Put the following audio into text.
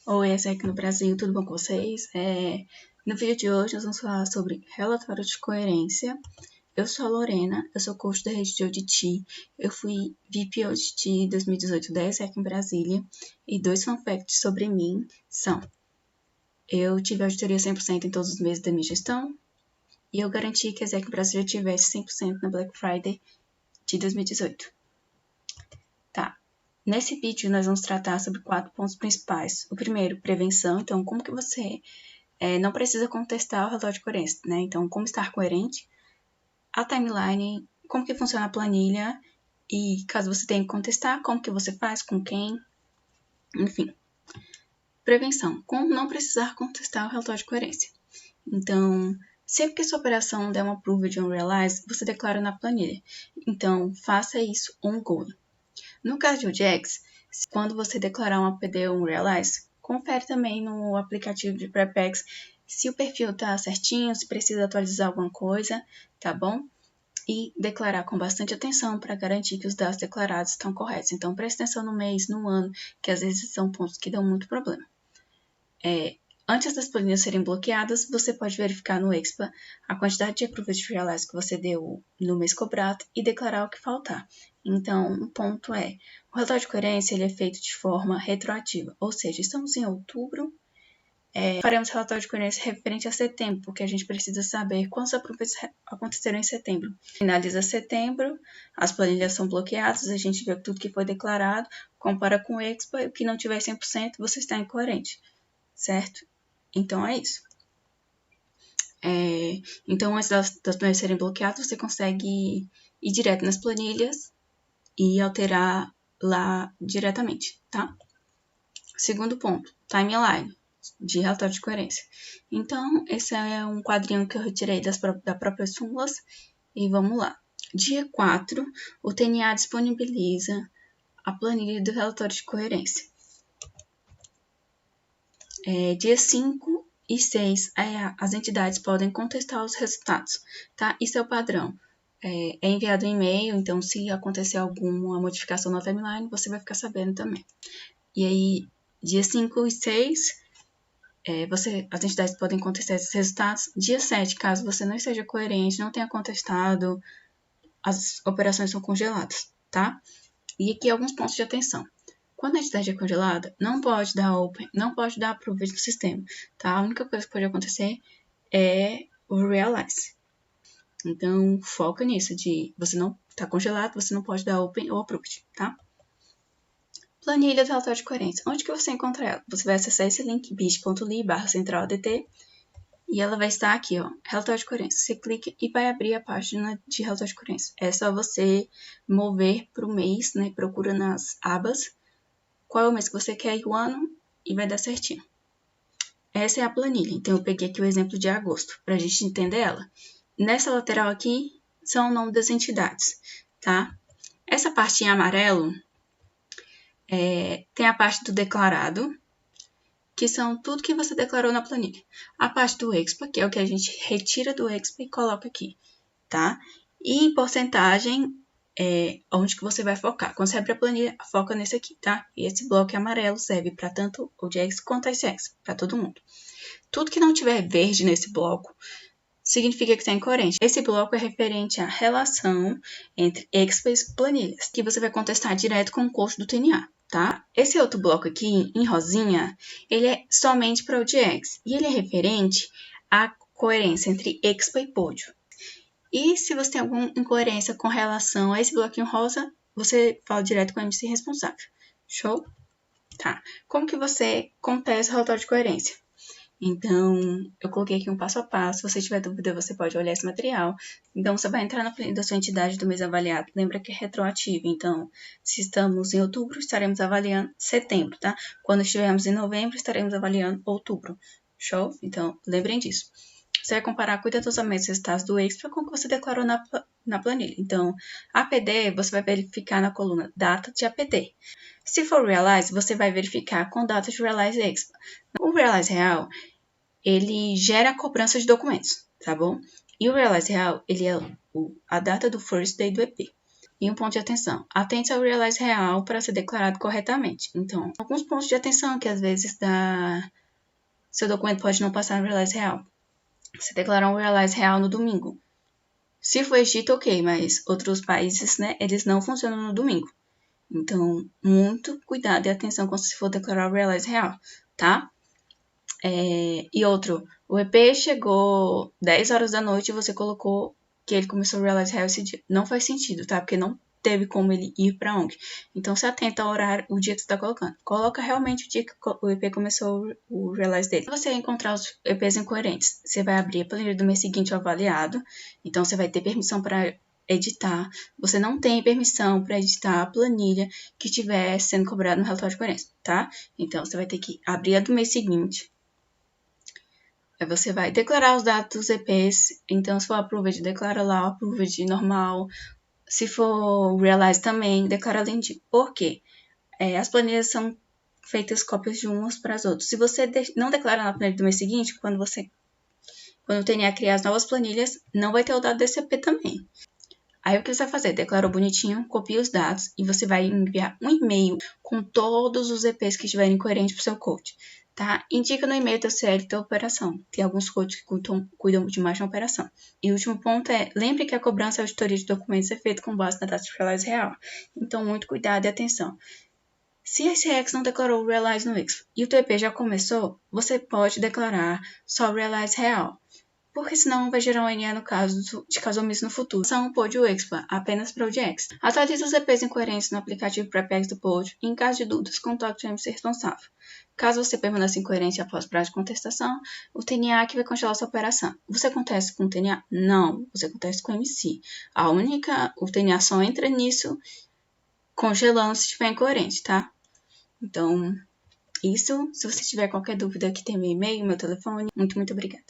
Oi, essa é aqui no Brasil, tudo bom com vocês? No vídeo de hoje nós vamos falar sobre relatório de coerência. Eu sou a Lorena, eu sou coach da rede de Audit, eu fui VP Audit 2018 da ESEC em Brasília, e 2 fun facts sobre mim são: eu tive auditoria 100% em todos os meses da minha gestão, e eu garanti que a ESEC Brasília tivesse 100% na Black Friday de 2018. Tá. Nesse vídeo, nós vamos tratar sobre 4 pontos principais. O primeiro, prevenção. Então, como que você não precisa contestar o relatório de coerência, né? Então, como estar coerente. A timeline, como que funciona a planilha. E, caso você tenha que contestar, como que você faz, com quem. Enfim. Prevenção. Como não precisar contestar o relatório de coerência. Então, sempre que sua operação der uma approved on realize, você declara na planilha. Então, faça isso ongoing. No caso de OGX, quando você declarar um APD ou um Realize, confere também no aplicativo de Prepex se o perfil está certinho, se precisa atualizar alguma coisa, tá bom? E declarar com bastante atenção para garantir que os dados declarados estão corretos. Então, preste atenção no mês, no ano, que às vezes são pontos que dão muito problema. Antes das planilhas serem bloqueadas, você pode verificar no Expa a quantidade de approved realize que você deu no mês cobrado e declarar o que faltar. Então, um ponto é, o relatório de coerência ele é feito de forma retroativa, ou seja, estamos em outubro, faremos relatório de coerência referente a setembro, porque a gente precisa saber quantos approveds aconteceram em setembro. Finaliza setembro, as planilhas são bloqueadas, a gente vê tudo que foi declarado, compara com o Expa, o que não tiver 100%, você está incoerente, certo? Então, é isso. Então, antes das planilhas serem bloqueadas, você consegue ir direto nas planilhas e alterar lá diretamente, tá? Segundo ponto, timeline de relatório de coerência. Então, esse é um quadrinho que eu retirei da própria súmulas e vamos lá. Dia 4, o TNA disponibiliza a planilha do relatório de coerência. Dia 5 e 6, as entidades podem contestar os resultados, tá? Isso é o padrão. É enviado um e-mail, então se acontecer alguma modificação na timeline, você vai ficar sabendo também. E aí, dia 5 e 6, as entidades podem contestar esses resultados. Dia 7, caso você não esteja coerente, não tenha contestado, as operações são congeladas, tá? E aqui alguns pontos de atenção. Quando a entidade é congelada, não pode dar open, não pode dar approved no sistema, tá? A única coisa que pode acontecer é o realize. Então, foca nisso, de você não está congelado, você não pode dar open ou approved, tá? Planilha do relatório de coerência. Onde que você encontra ela? Você vai acessar esse link, bit.ly/centraladt, e ela vai estar aqui, ó, relatório de coerência. Você clica e vai abrir a página de relatório de coerência. É só você mover para o mês, né? Procura nas abas qual é o mês que você quer e o ano, e vai dar certinho. Essa é a planilha, então eu peguei aqui o exemplo de agosto, para a gente entender ela. Nessa lateral aqui, são o nome das entidades, tá? Essa parte em amarelo tem a parte do declarado, que são tudo que você declarou na planilha. A parte do Expa, que é o que a gente retira do Expa e coloca aqui, tá? E em porcentagem, onde que você vai focar. Quando você abre a planilha, foca nesse aqui, tá? E esse bloco amarelo serve para tanto o OGX quanto a SX, para todo mundo. Tudo que não tiver verde nesse bloco significa que está incoerente. Esse bloco é referente à relação entre Expa e planilhas, que você vai contestar direto com o custo do TNA, tá? Esse outro bloco aqui, em rosinha, ele é somente para o OGX, e ele é referente à coerência entre Expa e Pódio. E se você tem alguma incoerência com relação a esse bloquinho rosa, você fala direto com o MC responsável. Show? Tá. Como que você contesta o relatório de coerência? Então, eu coloquei aqui um passo a passo. Se você tiver dúvida, você pode olhar esse material. Então, você vai entrar na planilha da sua entidade do mês avaliado. Lembra que é retroativo. Então, se estamos em outubro, estaremos avaliando setembro, tá? Quando estivermos em novembro, estaremos avaliando outubro. Show? Então, lembrem disso. Você vai comparar cuidadosamente os resultados do Expa com o que você declarou na planilha. Então, APD, você vai verificar na coluna data de APD. Se for Realize, você vai verificar com data de Realize Expa. O Realize Real, ele gera a cobrança de documentos, tá bom? E o Realize Real, ele é a data do first day do EP. E um ponto de atenção. Atente ao Realize Real para ser declarado corretamente. Então, alguns pontos de atenção que às vezes seu documento pode não passar no Realize Real. Você declarar um Realize Real no domingo. Se for Egito, ok, mas outros países, né, eles não funcionam no domingo. Então, muito cuidado e atenção quando se for declarar o Realize Real, tá? E outro, o EP chegou 10 horas da noite e você colocou que ele começou o Realize Real esse dia. Não faz sentido, tá? Porque não teve como ele ir pra ONG. Então, se atenta ao horário, o dia que você tá colocando. Coloca realmente o dia que o EP começou o Realize dele. Se você encontrar os EPs incoerentes, você vai abrir a planilha do mês seguinte ao avaliado. Então, você vai ter permissão para editar. Você não tem permissão para editar a planilha que estiver sendo cobrada no relatório de coerência, tá? Então, você vai ter que abrir a do mês seguinte. Aí você vai declarar os dados dos EPs. Então, se for Approved, declara lá o Approved normal. Se for Realize também, declara Lend. Por quê? As planilhas são feitas cópias de umas para as outras. Se você não declara na planilha do mês seguinte, quando o TNA criar as novas planilhas, não vai ter o dado desse EP também. Aí o que você vai fazer? Declarou bonitinho, copia os dados e você vai enviar um e-mail com todos os EPs que estiverem coerentes para o seu coach, tá? Indica no e-mail teu CL da operação. Tem alguns coaches que cuidam de mais de uma operação. E o último ponto lembre que a cobrança e a auditoria de documentos é feita com base na data de Realize Real. Então, muito cuidado e atenção. Se a SRX não declarou o Realize no Expo e o teu EP já começou, você pode declarar só o Realize Real. Porque senão vai gerar um NA no caso de caso omisso no futuro. São o Pod Expa, apenas para o DX. Atualize os EPs incoerentes no aplicativo Prepex do Pod e em caso de dúvidas, contate o MC responsável. Caso você permaneça incoerente após prazo de contestação, o TNA que vai congelar sua operação. Você acontece com o TNA? Não, você acontece com o MC. O TNA só entra nisso congelando se estiver incoerente, tá? Então, isso. Se você tiver qualquer dúvida, aqui tem meu e-mail, meu telefone. Muito obrigada.